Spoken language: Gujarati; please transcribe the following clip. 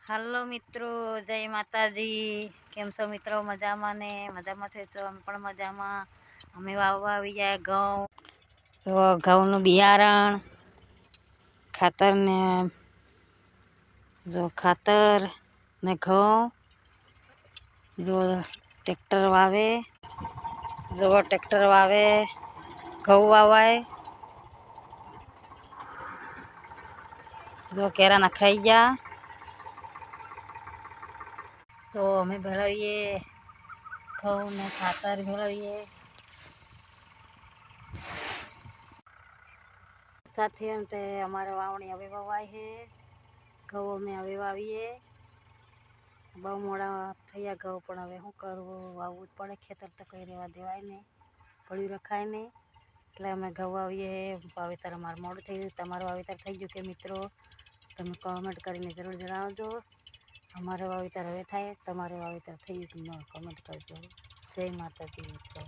હાલો મિત્રો, જય માતાજી. કેમ છો મિત્રો? મજામાં ને? મજામાં છે છો? અમે પણ મજામાં. અમે વાવવા આવી ગયા ઘઉં. તો ઘઉંનું બિયારણ, ખાતર ને જો ખાતર ને ઘઉં, જો ટ્રેક્ટર વાવે, જો ટ્રેક્ટર વાવે, ઘઉં વાવાય, જો કેરા નખાઈ ગયા. તો અમે ભેળવીએ ઘઉં ને ખાતર ભેળવીએ સાથે. અંતે અમારે વાવણી હવે વવાય છે. ઘઉં અમે હવે વાવીએ. બહુ મોડા થયા ઘઉં, પણ હવે શું કરવું, વાવવું જ પડે. ખેતર તો કંઈ રહેવા દેવાય નહીં, પડ્યું રખાય નહીં. એટલે અમે ઘઉં વાવીએ. વાવેતર અમારું મોડું થઈ ગયું. તમારું વાવેતર થઈ ગયું કે મિત્રો? તમે કોમેન્ટ કરીને જરૂર જણાવજો. અમારે વાવેતર હવે થાય, તમારે વાવેતર થઈ ગયું કે ન? કોમેન્ટ કરજો. જય માતાજી મિત્રો.